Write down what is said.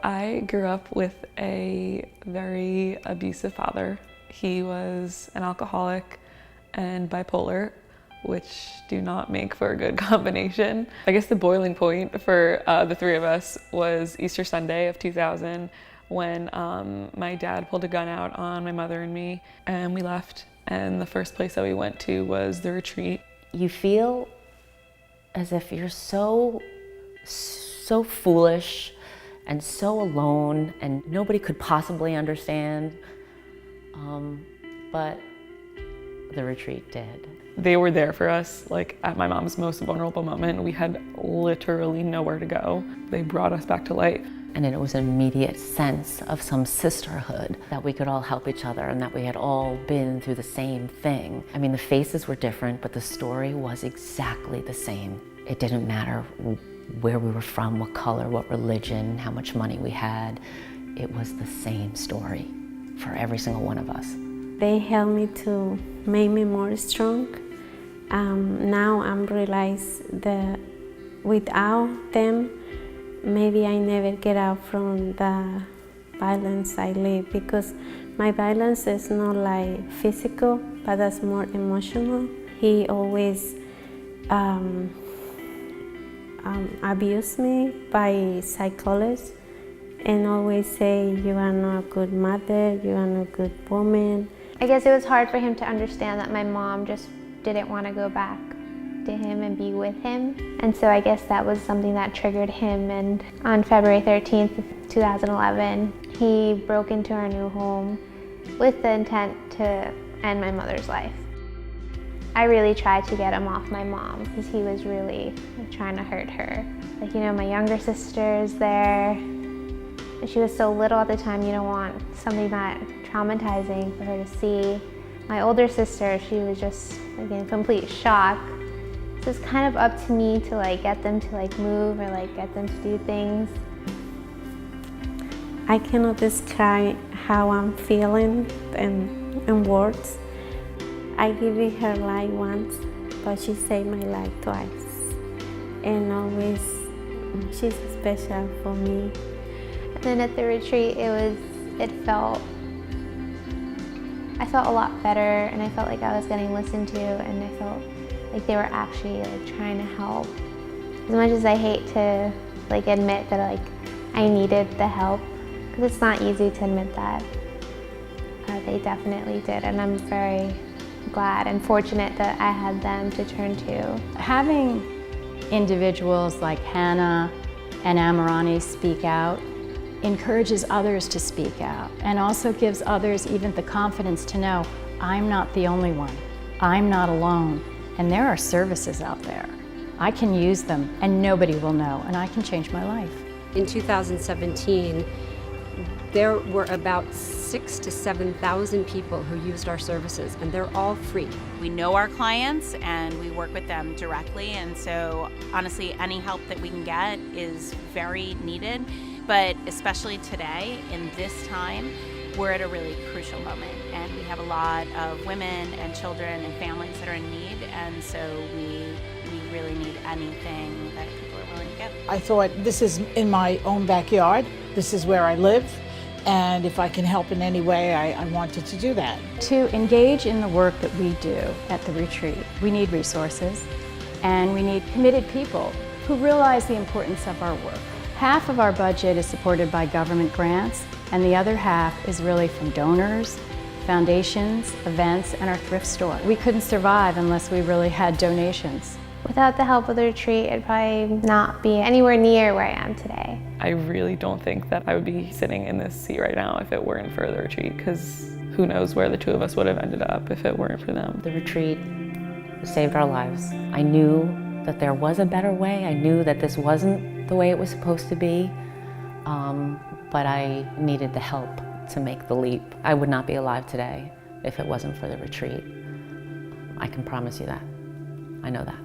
I grew up with a very abusive father. He was an alcoholic and bipolar, which do not make for a good combination. I guess the boiling point for the three of us was Easter Sunday of 2000 when my dad pulled a gun out on my mother and me, and we left. And the first place that we went to was the retreat. You feel as if you're so foolish and so alone, and nobody could possibly understand, but the retreat did. They were there for us, like at my mom's most vulnerable moment. We had literally nowhere to go. They brought us back to life. And it was an immediate sense of some sisterhood, that we could all help each other and that we had all been through the same thing. I mean, the faces were different, but the story was exactly the same. It didn't matter where we were from, what color, what religion, how much money we had. It was the same story for every single one of us. They helped me to make me more strong. Now I'm realized that without them, maybe I never get out from the violence I live, because my violence is not like physical, but that's more emotional. He always abused me by psychologists and always say, you are not a good mother, you are not a good woman. I guess it was hard for him to understand that my mom just didn't want to go back to him and be with him. And so I guess that was something that triggered him. And on February 13th, 2011, he broke into our new home with the intent to end my mother's life. I really tried to get him off my mom because he was really trying to hurt her. Like, you know, my younger sister is there. She was so little at the time, you don't want something that traumatizing for her to see. My older sister, she was just like in complete shock. So it's kind of up to me to like get them to like move or like get them to do things. I cannot describe how I'm feeling in words. I gave her life once, but she saved my life twice. And always, she's special for me. And then at the retreat, I felt a lot better, and I felt like I was getting listened to, and I felt like they were actually like trying to help. As much as I hate to like admit that like I needed the help, because it's not easy to admit that, they definitely did, and I'm very glad and fortunate that I had them to turn to. Having individuals like Hannah and Amirani speak out encourages others to speak out, and also gives others even the confidence to know, I'm not the only one, I'm not alone, and there are services out there. I can use them and nobody will know, and I can change my life. In 2017, there were about 6,000 to 7,000 people who used our services, and they're all free. We know our clients and we work with them directly, and so honestly, any help that we can get is very needed. But especially today, in this time, we're at a really crucial moment, and we have a lot of women and children and families that are in need, and so we really need anything that people are willing to give. I thought, this is in my own backyard, this is where I live, and if I can help in any way, I wanted to do that. To engage in the work that we do at the retreat, we need resources, and we need committed people who realize the importance of our work. Half of our budget is supported by government grants, and the other half is really from donors, foundations, events, and our thrift store. We couldn't survive unless we really had donations. Without the help of the retreat, I'd probably not be anywhere near where I am today. I really don't think that I would be sitting in this seat right now if it weren't for the retreat, because who knows where the two of us would have ended up if it weren't for them. The retreat saved our lives. I knew that there was a better way. I knew that this wasn't the way it was supposed to be, but I needed the help to make the leap. I would not be alive today if it wasn't for the retreat. I can promise you that. I know that.